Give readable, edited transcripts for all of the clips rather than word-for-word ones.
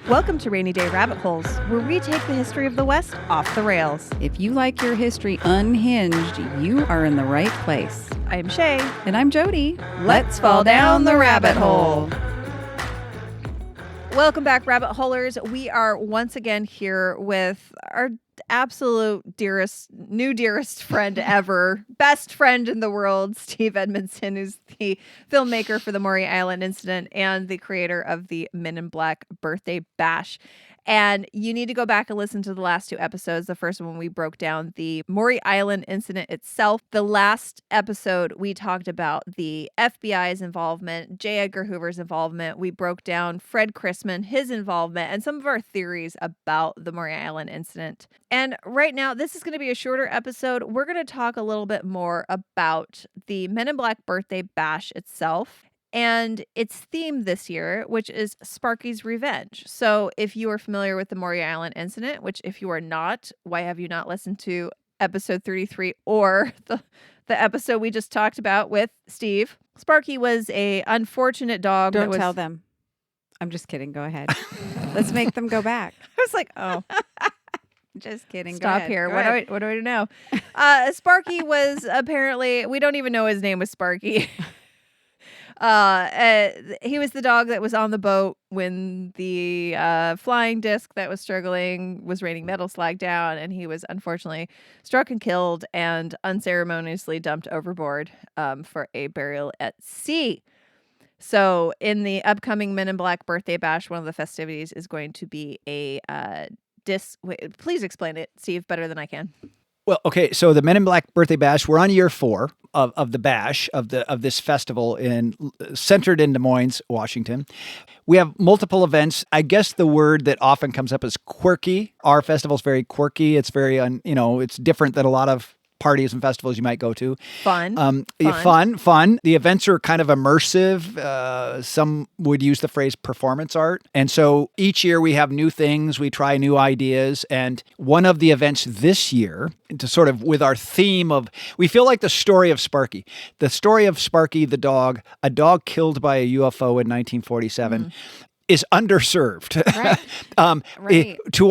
Welcome to Rainy Day Rabbit Holes, where we take the history of the West off the rails. If you like your history unhinged, you are in the right place. I'm Shay. And I'm Jody. Let's fall down the rabbit hole. Welcome back, Rabbit Holers. We are once again here with our absolute dearest friend ever, best friend in the world, Steve Edmiston, who's the filmmaker for the Maury Island Incident and the creator of the Men in Black Birthday Bash. And you need to go back and listen to the last two episodes. The first one, we broke down the Maury Island incident itself. The last episode, we talked about the FBI's involvement, J. Edgar Hoover's involvement. We broke down Fred Chrisman, his involvement, and some of our theories about the Maury Island incident. And right now, this is going to be a shorter episode. We're going to talk a little bit more about the Men in Black Birthday Bash itself and its theme this year, which is Sparky's Revenge. So if you are familiar with the Maury Island Incident, which if you are not, why have you not listened to episode 33 or the episode we just talked about with Steve? Sparky was a unfortunate dog. Don't tell them. I'm just kidding. Go ahead. Let's make them go back. I was like, oh. Just kidding. Stop here. What do I know? Sparky was apparently, we don't even know his name was Sparky. He was the dog that was on the boat when the flying disc that was struggling was raining metal slag down, and he was unfortunately struck and killed and unceremoniously dumped overboard for a burial at sea. So in the upcoming Men in Black Birthday Bash, one of the festivities is going to be a disc. Wait, please explain it, Steve, better than I can. Well, okay, so the Men in Black Birthday Bash, we're on year 4 of the bash of this festival centered in Des Moines, Washington. We have multiple events. I guess the word that often comes up is quirky. Our festival's very quirky. It's very it's different than a lot of parties and festivals you might go to. Fun. Fun. The events are kind of immersive. Some would use the phrase performance art. And so each year we have new things. We try new ideas. And one of the events this year, to sort of with our theme of, we feel like the story of Sparky. The story of Sparky the dog, a dog killed by a UFO in 1947. Is underserved. Right. Right. To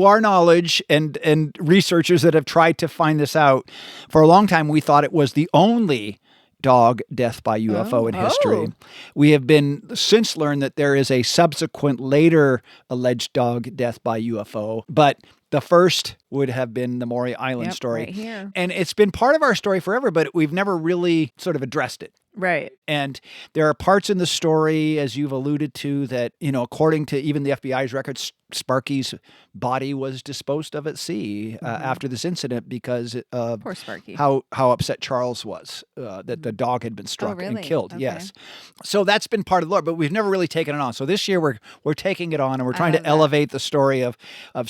our knowledge and researchers that have tried to find this out, for a long time we thought it was the only dog death by UFO in history. We have been since learned that there is a subsequent later alleged dog death by UFO, but the first would have been the Maury Island story. Right here. And it's been part of our story forever, but we've never really sort of addressed it. Right. And there are parts in the story, as you've alluded to, that, according to even the FBI's records, Sparky's body was disposed of at sea after this incident because of Poor Sparky. how upset Charles was that the dog had been struck and killed. Okay. Yes. So that's been part of the lore, but we've never really taken it on. So this year we're taking it on, and we're trying to elevate the story of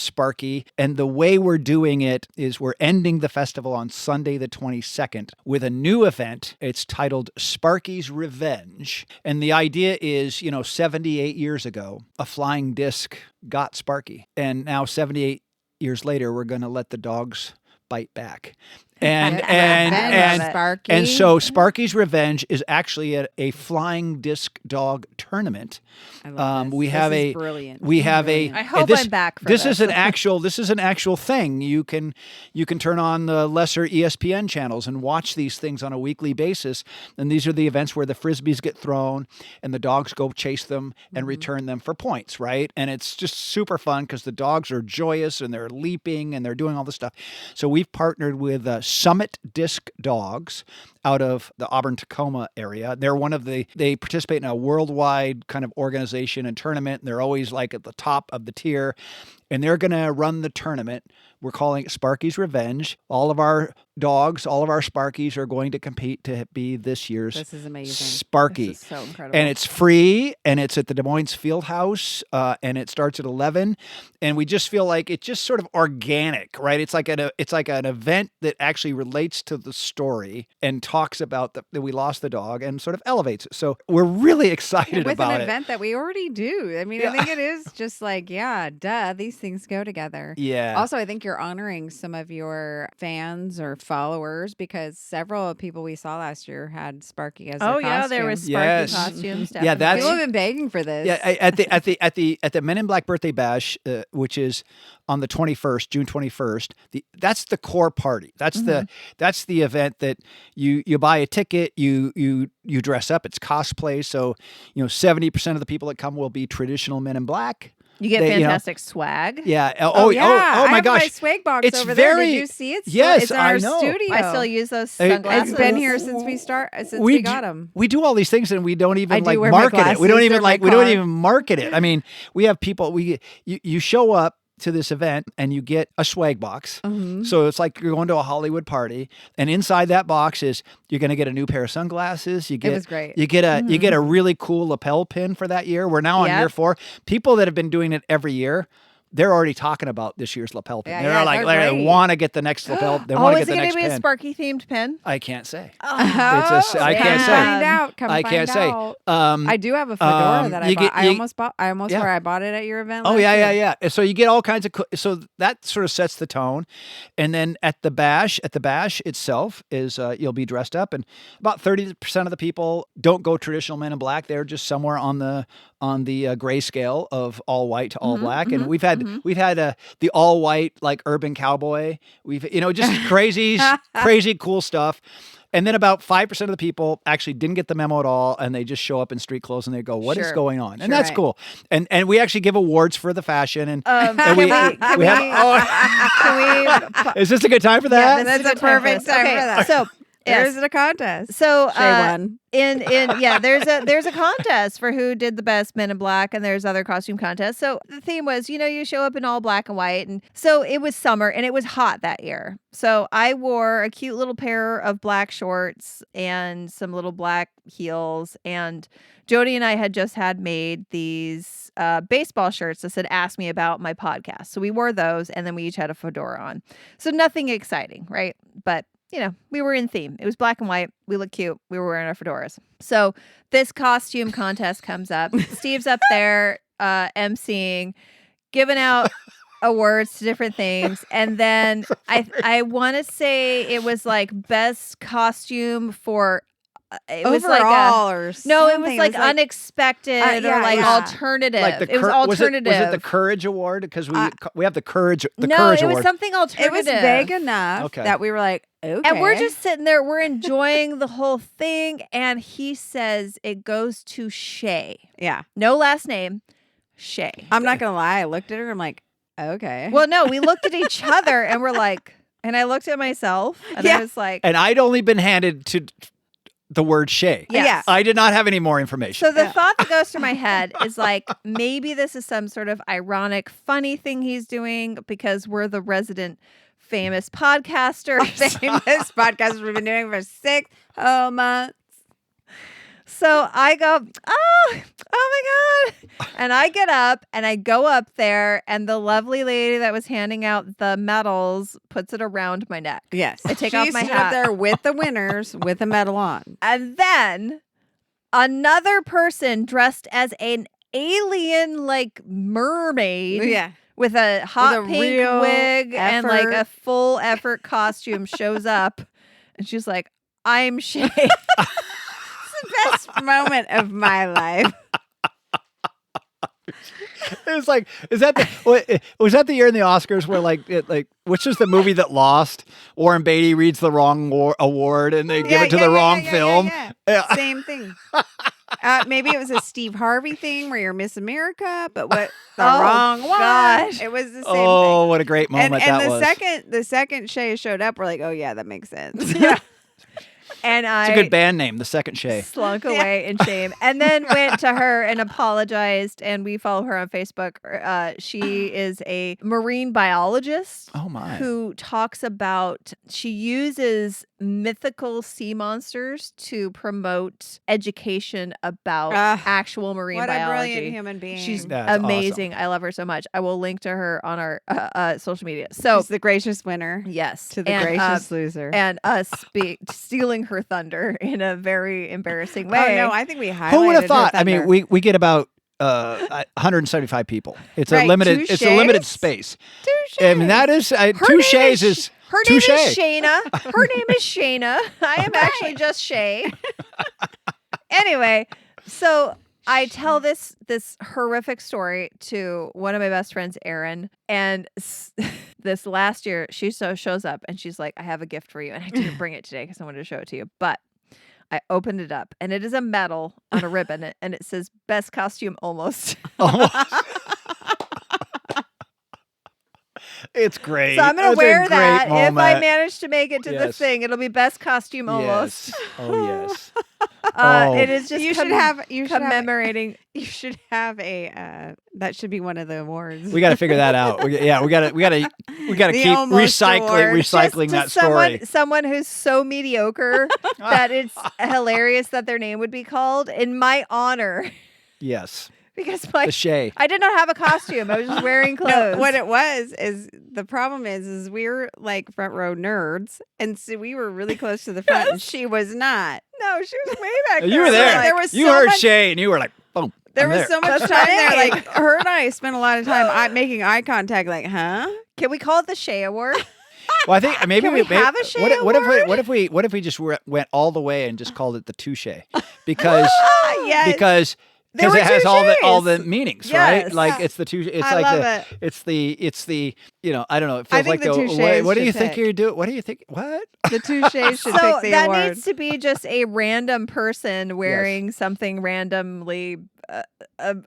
Sparky. And the way we're doing it is we're ending the festival on Sunday the 22nd with a new event. It's titled Sparky's Revenge. And the idea is, 78 years ago, a flying disc got Sparky. And now 78 years later, we're going to let the dogs bite back. And so Sparky's Revenge is actually a flying disc dog tournament. I love this. This is brilliant. We have I hope I'm back for this. This is an actual thing. You can turn on the lesser ESPN channels and watch these things on a weekly basis. And these are the events where the frisbees get thrown and the dogs go chase them and return them for points, right? And it's just super fun because the dogs are joyous and they're leaping and they're doing all this stuff. So we've partnered with Summit Disc Dogs out of the Auburn-Tacoma area. They're they participate in a worldwide kind of organization and tournament. And they're always like at the top of the tier. And they're going to run the tournament. We're calling it Sparky's Revenge. All of our dogs, all of our Sparkies are going to compete to be this year's This is amazing. Sparky. This is so incredible. And it's free, and it's at the Des Moines Fieldhouse, and it starts at 11. And we just feel like it's just sort of organic, right? It's like an event that actually relates to the story and talks about that we lost the dog and sort of elevates it. So we're really excited with about an it. event that we already do. I mean, I think it is just like, yeah, duh, these things go together. Yeah. Also, I think you're honoring some of your fans or followers because several people we saw last year had Sparky as their Oh yeah, there was costume. Sparky Yes. costumes. Yeah, that's- People definitely. have been begging for this. Yeah, at the Men in Black birthday bash, which is on the 21st, June 21st. That's the core party. That's the event that you buy a ticket, you dress up. It's cosplay. So 70% of the people that come will be traditional Men in Black. You get fantastic swag. Yeah. Oh my I have gosh. my swag box It's over there. very- Did you see it? Yes, it's in I our know. studio. I still use those sunglasses. It's been here since we got them. We do all these things and we don't even I do wear my market it. We don't glasses. even They're my we don't car. even market it. I mean, we have people. You show up to this event and you get a swag box. Mm-hmm. So it's like you're going to a Hollywood party, and inside that box is you're going to get a new pair of sunglasses. You get was great. You get a really cool lapel pin for that year. We're now on Yep. year 4. People that have been doing it every year, they're already talking about this year's lapel pin. Yeah, they're yeah, like, they're they great. want to get the next lapel. They Oh, want to is get it the going next to be a pin. Sparky themed pin? I can't say. Oh, I can't come say. Find out. Come I find can't say. out. I do have a fedora that I you bought. get- I you- almost bought. I almost Yeah. where I bought it at your event. Oh last yeah, year. yeah. So you get all kinds of so that sort of sets the tone, and then at the bash itself is you'll be dressed up, and about 30% of the people don't go traditional Men in Black. They're just somewhere on the gray scale of all white to all black, and we've had the all white like urban cowboy. We've just crazy cool stuff. And then about 5% of the people actually didn't get the memo at all, and they just show up in street clothes and they go, "What is Sure. going on?" And Sure. that's Right. cool. And we actually give awards for the fashion, and Can we is this a good time for that? Yeah, That's this is a good time for perfect this. time Okay, for that. So There's yes. a contest. So Shay won. there's a contest for who did the best Men in Black, and there's other costume contests. So the theme was, you show up in all black and white, and so it was summer and it was hot that year. So I wore a cute little pair of black shorts and some little black heels, and Jody and I had just had made these baseball shirts that said "Ask Me About My Podcast." So we wore those, and then we each had a fedora on. So nothing exciting, right? But we were in theme. It was black and white. We looked cute. We were wearing our fedoras. So this costume contest comes up. Steve's up there emceeing, giving out awards to different things. And then I want to say it was like best costume for it was like Overall or it something. was like unexpected or like alternative. Like it was alternative. Was it the Courage Award? Because we have the Courage. The no, Courage it was Award. something alternative. It was vague enough Okay. that we were like, okay. And we're just sitting there, we're enjoying the whole thing. And he says it goes to Shay. yeah. No last name, Shay. I'm not gonna lie. I looked at her. I'm like, okay. Well, no, we looked at each other and we're like, and I looked at myself and Yeah. I was like, And I'd only been handed to the word Shay. yes. Yeah. I did not have any more information. So the thought that goes through my head is like, maybe this is some sort of ironic, funny thing he's doing because we're the resident famous podcasters. Famous podcast we've been doing for 6 whole months. So I go, oh my God. And I get up and I go up there, and the lovely lady that was handing out the medals puts it around my neck. Yes. I take she off my stood hat. up there with the winners with a medal on. And then another person dressed as an alien like mermaid Yeah. with a hot a pink real wig and like a effort. full effort costume shows up. And she's like, I'm Shay. Best moment of my life. It was like, was that the year in the Oscars where which is the movie that lost? Warren Beatty reads the wrong award and they give it to the wrong film. Yeah. Same thing. Maybe it was a Steve Harvey thing where you're Miss America, but the Oh, wrong one. gosh. It was the same Oh, thing. what a great moment And that was. the second Shay showed up, we're like, oh yeah, that makes sense. And It's a good band name, The Second Shay. slunk away in shame, and then went to her and apologized. And we follow her on Facebook. She is a marine biologist. Oh my. Who talks about, she uses mythical sea monsters to promote education about actual marine What biology. a brilliant human being. She's That's amazing. I love her so much. I will link to her on our social media. So She's the gracious winner yes, to the and, gracious loser. and us stealing her thunder in a very embarrassing way. Oh no, I think we highlighted. Who would have her thought? I mean, thunder. we get about 175 people. It's Right, a limited. two It's a limited shays? space. Two I mean, that is Her two name shays is her name touche. is Shayna. Her name is Shayna. I am actually just Shay. Anyway, so I tell this horrific story to one of my best friends, Erin, and this last year she shows up and she's like, "I have a gift for you," and I didn't bring it today because I wanted to show it to you, but I opened it up and it is a medal on a ribbon and it says "Best Costume Almost." It's great. So I'm going to It's a wear great that. If I moment. manage to make it to the Yes. thing, it'll be Best Costume Almost. Yes. Oh yes. Oh. It is just You should have commemorating. You should have a. That should be one of the awards. We got to figure that out. We got to The keep almost award. recycling that Just story. someone who's so mediocre that it's hilarious that their name would be called in my honor. Yes. Because The Shay. I did not have a costume. I was just wearing clothes. No, what it was is the problem is we were like front row nerds, and so we were really close to the front, and she was not. No, she was way back there. You were So, there. like, there was You so heard much- Shay, and you were like, boom. There I'm was there. so much That's time there. right. Like her and I spent a lot of time making eye contact. Like, huh? Can we call it the Shay Award? Well, I think maybe Can we have a Shay what if we just went all the way and just called it the touche because Yes. because There were it has two all the shays. meanings, Yes. right? Like it's the touche. It's I like love it's the I don't know. It I feels like think the the touches what do you should think pick. you're doing? What do you think? What? The touche should So pick the that award. needs to be just a random person wearing something randomly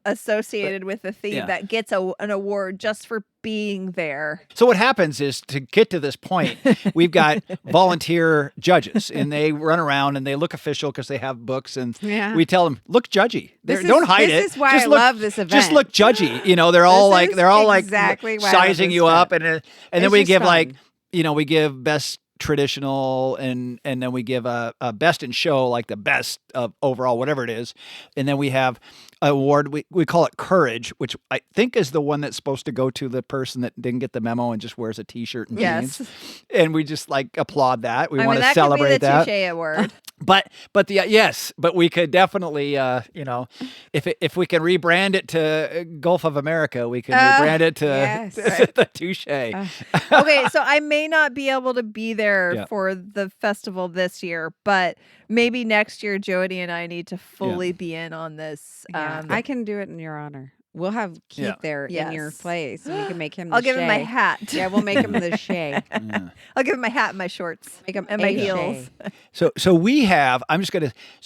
associated with the theme Yeah. that gets an award just for being there. So what happens is to get to this point, we've got volunteer judges, and they run around and they look official because they have books, and Yeah. we tell them look judgy. This Don't is- hide it. this is why Just I look, love this event. Just look judgy. They're all This like is they're all exactly like why I love sizing this you up, event. and then It's we just give fun. we give best traditional and then we give a best in show, like the best of overall, whatever it is, and then we have an award we call it courage, which I think is the one that's supposed to go to the person that didn't get the memo and just wears a t-shirt and Yes. jeans, and we just like applaud that. We I want mean, to that celebrate could be the that. Touche Award. But we could definitely if we can rebrand it to Gulf of America, we can rebrand it to yes. the touche. Okay, so I may not be able to be there Yeah. for the festival this year, but maybe next year Jody and I need to fully be in on this. Yeah, I can do it in your honor. We'll have Keith Yeah. there in your Yes. place, and you can make him. The I'll give him my Shay. hat. Yeah, we'll make him the Shay. Yeah. I'll give him my hat and my shorts Make him and my a heels. Shay. So we have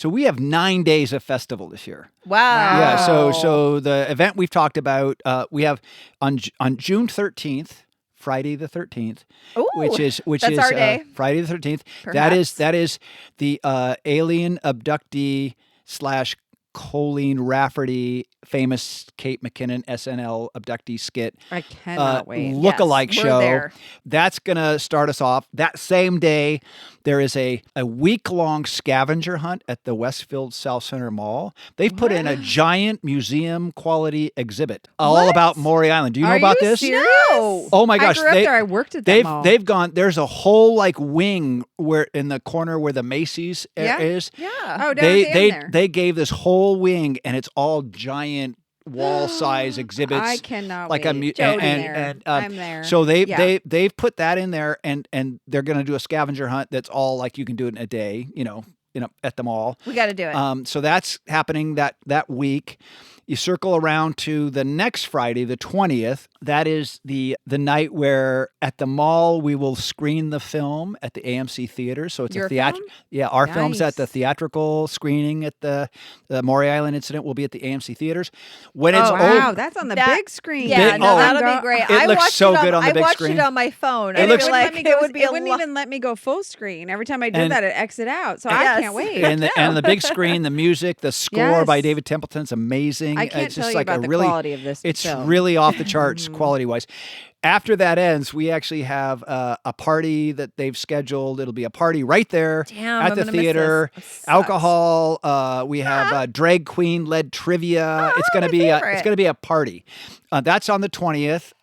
we have 9 days of festival this year. Wow. Yeah. So the event we've talked about, we have on June 13th. Friday the 13th, Ooh, which that's is our day. Friday the 13th. Perhaps. That is the alien abductee / Colleen Rafferty famous Kate McKinnon SNL abductee skit I cannot wait. lookalike Yes, we're show. there. That's gonna start us off. That same day, there is a week-long scavenger hunt at the Westfield South Center Mall. They've put in a giant museum quality exhibit all What? about Maury Island. Do you know Are about you this? serious? No. Oh my gosh, I grew up there. I worked at that mall. they've gone. There's a whole like wing where in the corner where the Macy's Yeah. is. Yeah. Oh, down They at the end there. they gave this whole wing, and it's all giant wall size exhibits. I cannot like wait. a mu- Jody, and- there. and, I'm there. So Yeah. they've put that in there, and they're going to do a scavenger hunt that's all like you can do it in a day, at the mall. We got to do it. So that's happening that week. You circle around to the next Friday, the 20th. That is the night where at the mall we will screen the film at the AMC theater. So it's Your a theatrical. film? Yeah, our film's at the Nice. theatrical screening at the Maury Island Incident will be at the AMC theaters. When it's Oh, wow, over, that's on the That- big screen. yeah, Big- no, oh, that'll be great. It I looks watched so it good on the big I watched screen. it on my phone. It I looks- feel wouldn't like let me go, it would be a wouldn't lot. even let me go full screen. Every time I did And- that, it exit out. So Yes. I can't wait. and the big screen, the music, the score by Yes. David Templeton's amazing. I can't it's tell just you like about a the really, quality of this it's film. really off the charts quality wise. after that ends, we actually have a party that they've scheduled. It'll be a party right there Damn, at I'm the gonna miss theater. this. That sucks. Alcohol. We have drag queen led trivia. It's gonna my be favorite. it's gonna be a party. That's on the 20th.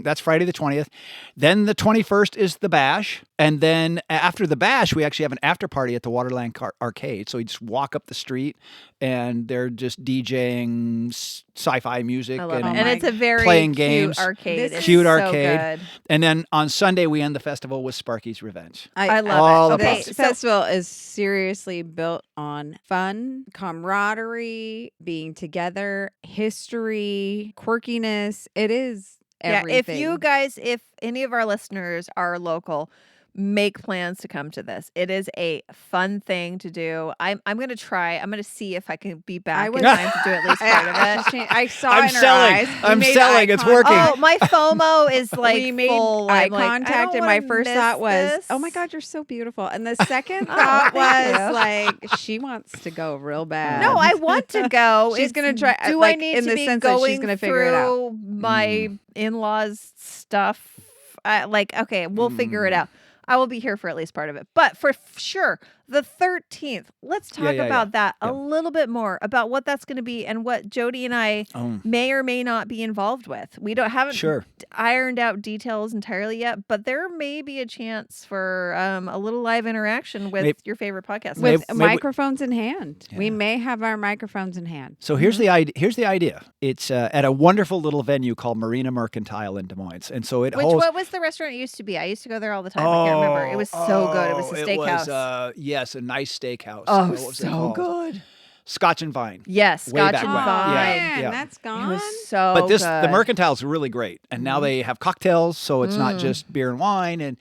That's Friday the 20th. Then the 21st is the bash. And then after the bash, we actually have an after party at the Waterland Arcade. So you just walk up the street and they're just DJing sci-fi music I love it. and And it's a very playing cute games. arcade. This It's cute so arcade. good. And then on Sunday, we end the festival with Sparky's Revenge. I love All it. about Okay, it. This so festival is seriously built on fun, camaraderie, being together, history, quirkiness. It is everything. if any of our listeners are local, make plans to come to this. It is a fun thing to do. I'm going to try. I'm going to see if I can be back in time to do at least part of it. I saw I'm it in her selling. eyes. We I'm made selling. eye It's contact. working. Oh, my FOMO is like we made full. eye I'm like, I don't contact, and my wanna first miss thought was, this. "Oh my God, you're so beautiful." And the second Oh, thought thank was you. like, "She wants to go real bad." No, I want to go. She's It's, gonna try- Do like, I need in to the be sense that she's going gonna figure it out. through my in-laws stuff? Okay, we'll figure it out. I will be here for at least part of it. But for sure, the 13th, let's talk yeah, about that yeah. a little bit more, about what that's going to be and what Jody and I may or may not be involved with. We haven't Sure. ironed out details entirely yet, but there may be a chance for a little live interaction with your favorite podcast. with Maybe- microphones in hand. We Yeah. may have our microphones in hand. So here's the idea. Here's the idea. It's at a wonderful little venue called Marina Mercantile in Des Moines, and so it holds. What was the restaurant it used to be? I used to go there all the time. I can't remember. It was so good. It was a steakhouse. Yes, a nice steakhouse. Oh, What was it so called? good. Scotch and Vine. Yes, Way Scotch back and when. Vine. Man, Yeah. that's It gone. was so But the good. Mercantile is really great, and now they have cocktails, so it's not just beer and wine, and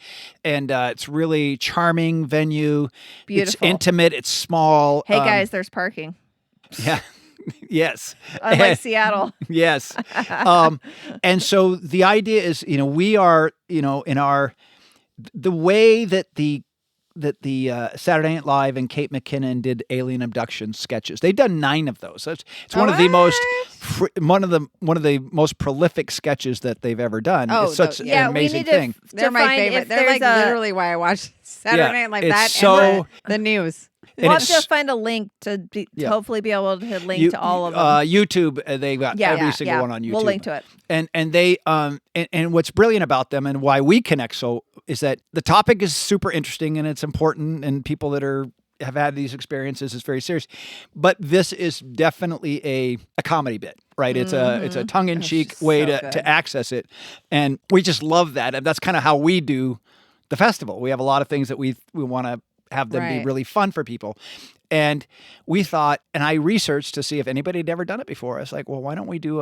it's really charming venue. Beautiful. It's intimate. It's small. Hey guys, there's parking. Yeah. Yes. Unlike Seattle. Yes. And so the idea is, we are, in the way that the Saturday Night Live and Kate McKinnon did alien abduction sketches. They've done 9 of those. It's one of the most one of the most prolific sketches that they've ever done. Oh, it's such yeah, an amazing we need thing. They're my find favorite. if They're like there's literally why I watch Saturday Night like it's that so- and the news. And We'll have it's to find a link to Yeah. hopefully be able to link to all of them. YouTube. They've got every single yeah. one on YouTube. We'll link to it. And they and what's brilliant about them and why we connect so is that the topic is super interesting and it's important, and people that have had these experiences is very serious. But this is definitely a comedy bit, right? It's a tongue-in-cheek It's way so to good. access it, and we just love that. And that's kind of how we do the festival. We have a lot of things that we want to have them be Right. really fun for people. And we thought, and I researched to see if anybody had ever done it before. I was like, well, why don't we do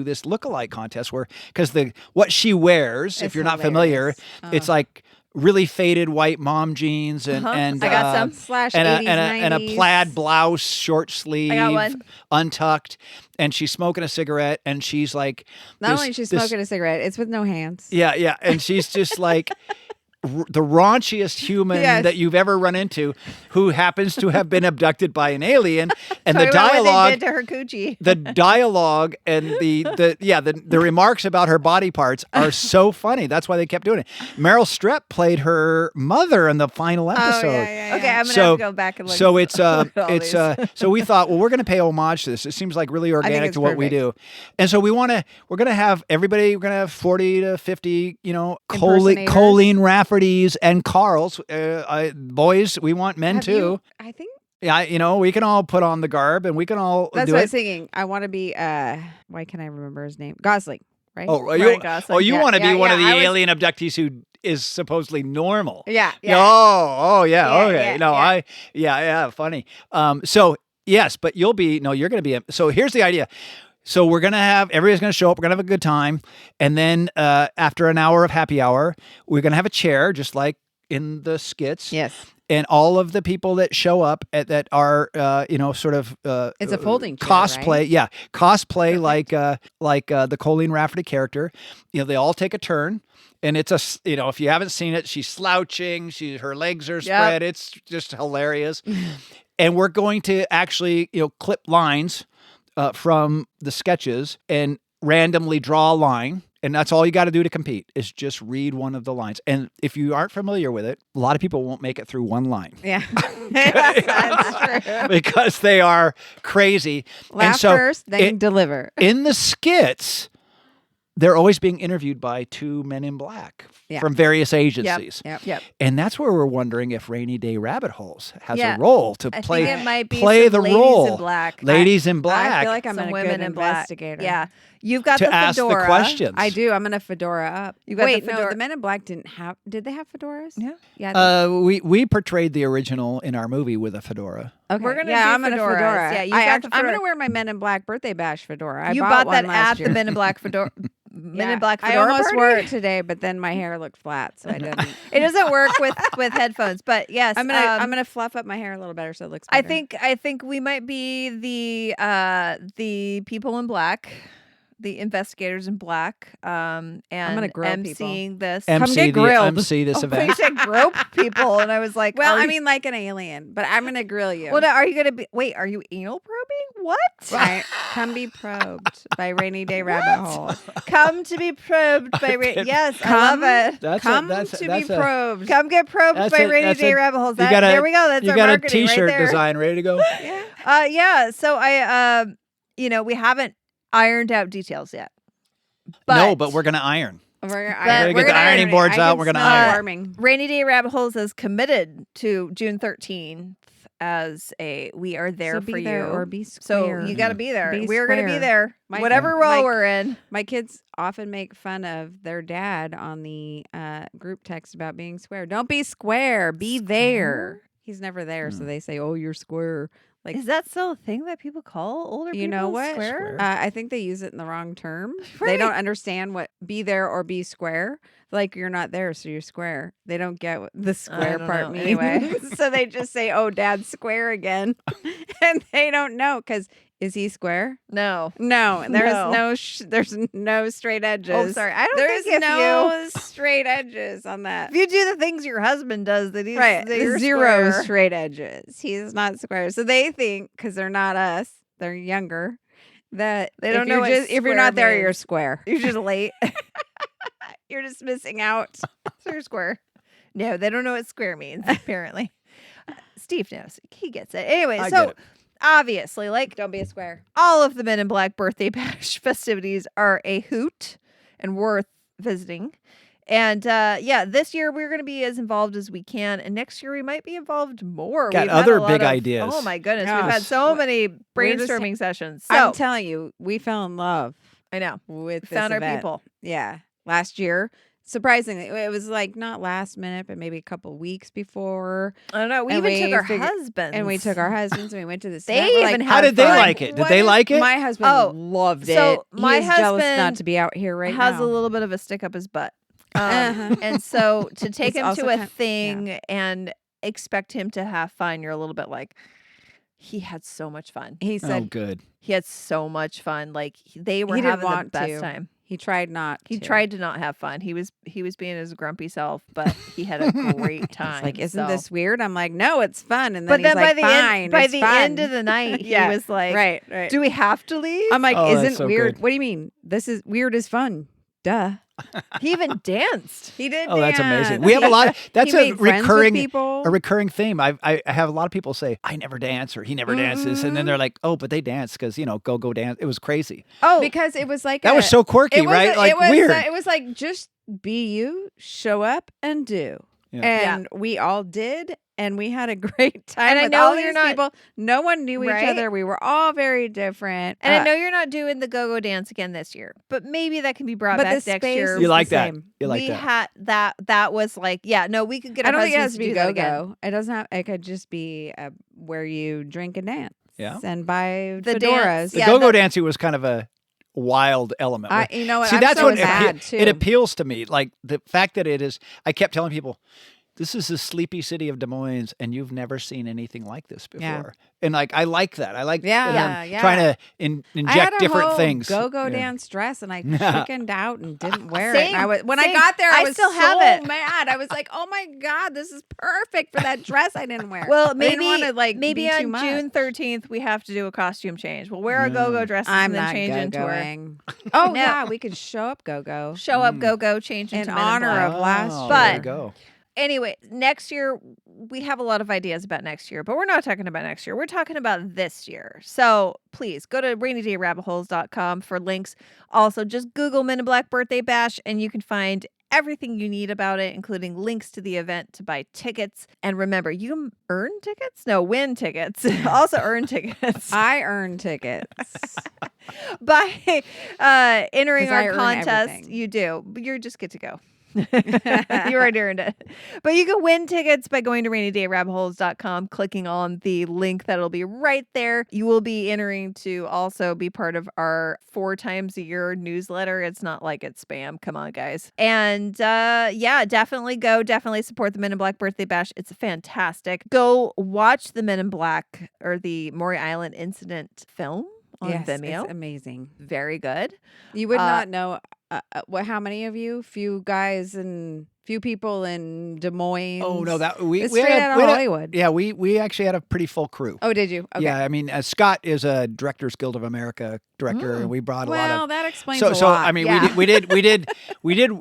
this lookalike contest because what she wears, if It's you're not familiar, hilarious. it's like really faded white mom jeans and I got some. Slash and 80s, and a 90s. plaid blouse, short sleeve, one. untucked, and she's smoking a cigarette, and she's like, Not only is she smoking a cigarette, it's with no hands. yeah, and she's just like the raunchiest human Yes. that you've ever run into, who happens to have been abducted by an alien, and Talk the about what dialogue. they did to her coochie. The dialogue and the remarks about her body parts are so funny. That's why they kept doing it. Meryl Streep played her mother in the final episode. yeah. Okay, I'm gonna So- have to go back and look. So it's look at all these. so we thought, well, we're going to pay homage to this. It seems like really organic it's to what we perfect. do, and so we're going to have everybody. We're going to have 40 to 50, Impersonators. Colleen Rafferty's and Carl's. Boys, we want men Have too. you- I think Yeah, we can all put on the garb and we can all that's do what I it. was thinking. I want to be why can I remember his name? Gosling, right? Oh, Ryan Gosling. you Yeah, want to be yeah, one of the yeah, I was- alien abductees who is supposedly normal. Yeah. Oh, yeah. Yeah, Okay. yeah, No, yeah. funny. So yes, but you're going to be. So here's the idea. So everybody's going to show up. We're going to have a good time. And then after an hour of happy hour, we're going to have a chair, just like in the skits. Yes. And all of the people that show up that are, sort of It's a folding chair, cosplay. right? Yeah, cosplay like the Colleen Rafferty character. They all take a turn, and it's if you haven't seen it, she's slouching. Her legs are spread. It's just hilarious. And we're going to actually clip lines from the sketches and randomly draw a line. And that's all you got to do to compete is just read one of the lines. And if you aren't familiar with it, a lot of people won't make it through one line. Yeah. That's true. Because they are crazy. Laugh and so first, then deliver. in the skits, they're always being interviewed by two men in black from various agencies. Yep. And that's where we're wondering if Rainy Day Rabbit Holes has Yeah. a role to I play, think it might be play some the ladies role. in black. Ladies in black. I feel like I'm Some a women good in black. investigator. Yeah. You've got to the ask fedora. the questions. I do. I'm gonna fedora up. You got Wait, the no, fedora. the Men in Black didn't have. Did they have fedoras? Yeah. Yeah. We portrayed the original in our movie with a fedora. Okay. We're gonna do I'm gonna fedoras. fedora. Yeah, you got the I'm fedora. gonna wear my Men in Black birthday bash fedora. You I bought one that last at year. the Men in Black fedora. Men Yeah. in Black I fedora almost party? wore it today, but then my hair looked flat, so I didn't. It doesn't work with headphones, but yes, I'm gonna fluff up my hair a little better so it looks I better. think we might be the people in black, the investigators in black, and gonna grill emceeing this. MC, grilled. MC this Oh, event. you said grope people, and I was like, Well, are I you- mean, like an alien, but I'm gonna grill you. well, now, are you gonna be? Wait, are you anal probing? What? Right. Come be probed by Rainy Day Rabbit Hole. Come to be probed by yes, I love it. Come to be probed. Come get probed That's by a- Rainy that's Day a- Rabbit Holes. you got a- There we go. That's You our got a marketing T-shirt right there. design ready to go. Yeah. Yeah. So I, we haven't ironed out details yet. But we're gonna iron. We're gonna get the ironing boards out, we're gonna iron. warming. Rainy Day Rabbit Holes is committed to June 13th as a we are there So for be you. there or be so square. you got to be there. Be We're going to be square. there. My- Whatever my- role we're in. My kids often make fun of their dad on the group text about being square. Don't be square. Be there. He's never there, so they say, "Oh, you're square." Like, Is that still a thing that people call older people? you know what? Square? I think they use it in the wrong term. They Right. don't understand what be there or be square. Like you're not there, so you're square. They don't get what the square don't part know. means. Anyway, so they just say, "Oh, Dad's square again," and they don't know because is he square? No. No, there's No. there's no straight edges. Oh, sorry. I don't There's think if no straight edges on that. If you do the things your husband does, that he's Right, that you're zero square. straight edges. He's not square, so they think because they're not us, they're younger. That They don't if know you're what just, if you're square not there, you're means. square. You're just late. You're just missing out. So you're square. No, they don't know what square means, apparently. Steve knows. He gets it. Anyway, I so get it. obviously, like Don't be a square. all of the Men in Black birthday bash festivities are a hoot and worth visiting. And this year we're going to be as involved as we can, and next year we might be involved more. Got We've had other a lot big of- ideas. Oh my goodness, we've had Gosh. so many We're just- brainstorming sessions. So I'm telling you, we fell in love I know, with this found our event. people. Yeah, last year. Surprisingly, it was like not last minute, but maybe a couple weeks before. I don't know. We And even took we our figured- husbands, And we took our husbands and we went to this. They event. We're even like, had How did they fun. like it? Did what they is- like it? My husband Oh, loved it. so He my is jealous husband not to be out here right has now. a little bit of a stick up his butt. Uh-huh. And so to take It's him also to a kind- thing and expect him to have fun, you're a little bit like, he had so much fun. He Oh, said good. He had so much fun. Like they were he didn't having the want best to. time. He tried not. He to. tried to not have fun. He was being his grumpy self, but he had a great time. He's like, isn't so. this weird? I'm like, no, it's fun. And then But he's then like, by the fine, end, by it's the fun. end of the night, Yeah, he was like, right. "Do we have to leave?" I'm like, Oh, that's isn't so weird? good. What do you mean? This is weird is fun. Duh. He even danced. He did. Oh, that's amazing. dance. We have a lot. That's He a made friends with recurring people. a recurring theme. I have a lot of people say, I never dance or he never dances. And then they're like, oh, but they dance because, go dance. It was crazy. Oh, because it was like That was so quirky, right? Like it was, weird. It was like just be you, show up and do. Yeah. And we all did, and we had a great time. And I with know all you're these not- people. No one knew Right? each other. We were all very different. and I know you're not doing the go-go dance again this year, but maybe that can be brought but back the next space year. is You like the that. same. You like we that. had that was like, yeah, no, we could get. I our don't think it has husbands to be do that go again. go. It doesn't have. It could just be where you drink and dance. Yeah. And buy The fedoras. dance, The yeah, go-go the- dancing was kind of a wild element. You know what? See, I'm that's so what sad too. it appeals to me. Like the fact that it is, I kept telling people, This is the sleepy city of Des Moines, and you've never seen anything like this before. Yeah. And like, I like that. I like Yeah, yeah. trying to I inject had a different whole things. go-go Yeah. dance dress, and I chickened out and didn't wear it. Same, And when same. I got there, I I was still have so it. mad. I was like, "Oh my god, this is perfect for that dress I didn't wear." Well, But I maybe didn't want to like maybe be too on much. June 13th we have to do a costume change. We'll wear our No. go-go dresses I'm and then not change into our go-going. Oh No. yeah, we could show up go-go. show up go-go, change into In Men in honor Black. of last Oh, year. there you But- go. Anyway, next year we have a lot of ideas about next year, but we're not talking about next year. We're talking about this year. So please go to rainydayrabbitheholes.com for links. Also, just Google Men in Black Birthday Bash and you can find everything you need about it, including links to the event to buy tickets. And remember, you can earn tickets? No, win tickets. Also earn tickets I earn tickets. by entering 'Cause I our earn contest. everything. You do. But you're just good to go. You already earned it. But you can win tickets by going to rainydayrabbitheholes.com, clicking on the link that'll be right there. You will be entering to also be part of our 4 times a year newsletter. It's not like it's spam. Come on, guys. And yeah, definitely go. Definitely support the Men in Black Birthday Bash. It's fantastic. Go watch the Men in Black or the Maury Island Incident film on Yes, Vimeo. it's amazing. Very good. You would Uh, not know how many of you? Few guys and few people in Des Moines. Oh no, that we It's we straight had out we of had a- Hollywood. yeah, we actually had a pretty full crew. Oh, did you? Okay. Yeah, I mean, Scott is a Directors Guild of America director, and we brought a lot Well, of. that explains So, a so lot. I mean, Yeah. we did,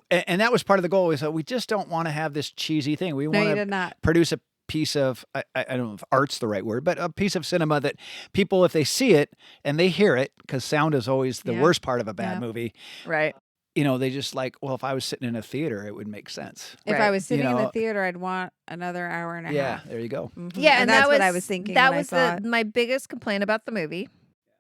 and that was part of the goal. Is that we just don't want to have this cheesy thing. We no, you want did to not. produce a piece of I don't know if art's the right word, but a piece of cinema that people, if they see it and they hear it, because sound is always the Yeah. worst part of a bad Yeah. movie. Right. You know, they just like, well, if I was sitting in a theater, it would make sense. If Right. I was sitting in know- the theater, I'd want another hour and a Yeah, half. there you go. Mhm. Yeah, and that's that was what I was thinking. That when was I saw it. my biggest complaint about the movie.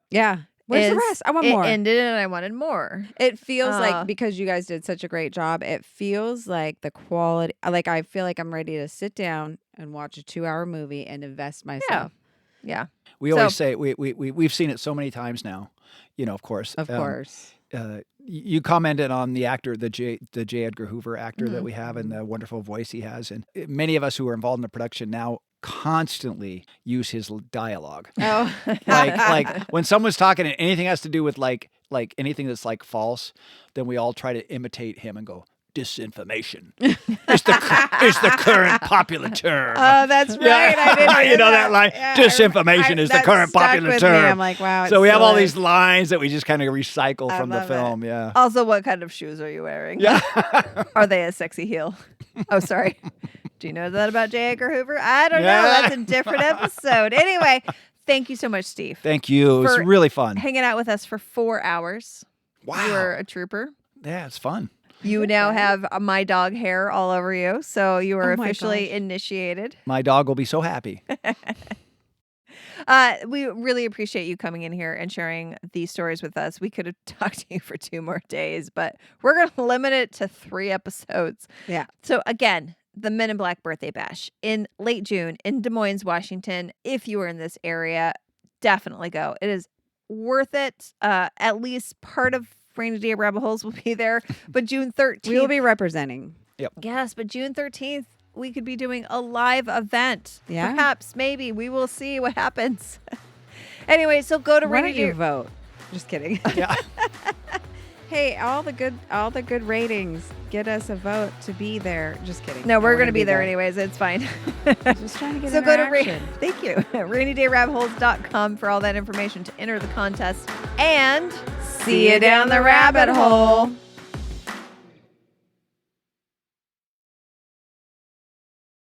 Yeah. Where's the is rest? I want it more. ended and I wanted more. It feels Uh, like because you guys did such a great job, it feels like the quality. Like I feel like I'm ready to sit down and watch a 2-hour movie and invest myself. Yeah. We So- always say we've seen it so many times now. You know, of course. Of course. You commented on the actor, the J. Edgar Hoover actor Mm-hmm. that we have, and the wonderful voice he has, and many of us who are involved in the production now constantly use his dialogue. Oh, like when someone's talking and anything has to do with like anything that's like false, then we all try to imitate him and go, disinformation is the current popular term. Oh, that's right. I didn't You hear know that line? Yeah, Disinformation is the that current stuck popular with term. Me. I'm like, wow. So it's we have all like- these lines that we just kind of recycle I from the love it. film. Yeah. Also, what kind of shoes are you wearing? Yeah. Are they a sexy heel? Oh, sorry. Do you know that about J. Edgar Hoover? I don't know. Yeah. That's a different episode. Anyway, thank you so much, Steve. Thank you. It was For really fun. Hanging out with us for 4 hours. Wow. You were a trooper. Yeah, it's fun. You now have my dog hair all over you, so you are Oh my officially gosh. initiated. My dog will be so happy. We really appreciate you coming in here and sharing these stories with us. We could have talked to you for 2 more days, but we're going to limit it to 3 episodes. Yeah. So again, the Men in Black Birthday Bash in late June in Des Moines, Washington. If you are in this area, definitely go. It is worth it. At least part of Rainy Day Rabbit Holes will be there. But June 13th. We will be representing. Yes, but June 13th, we could be doing a live event. Yeah. Perhaps, maybe. We will see what happens. Anyway, so go to Why Rainy don't you Day. vote? Just kidding. Yeah. Hey, all the good ratings. Get us a vote to be there. Just kidding. No, we're I going to wanna be there anyways. It's fine. Just trying to get So go to interaction. Thank you. rainydayrabbitheholes.com for all that information to enter the contest. And See you down the rabbit hole.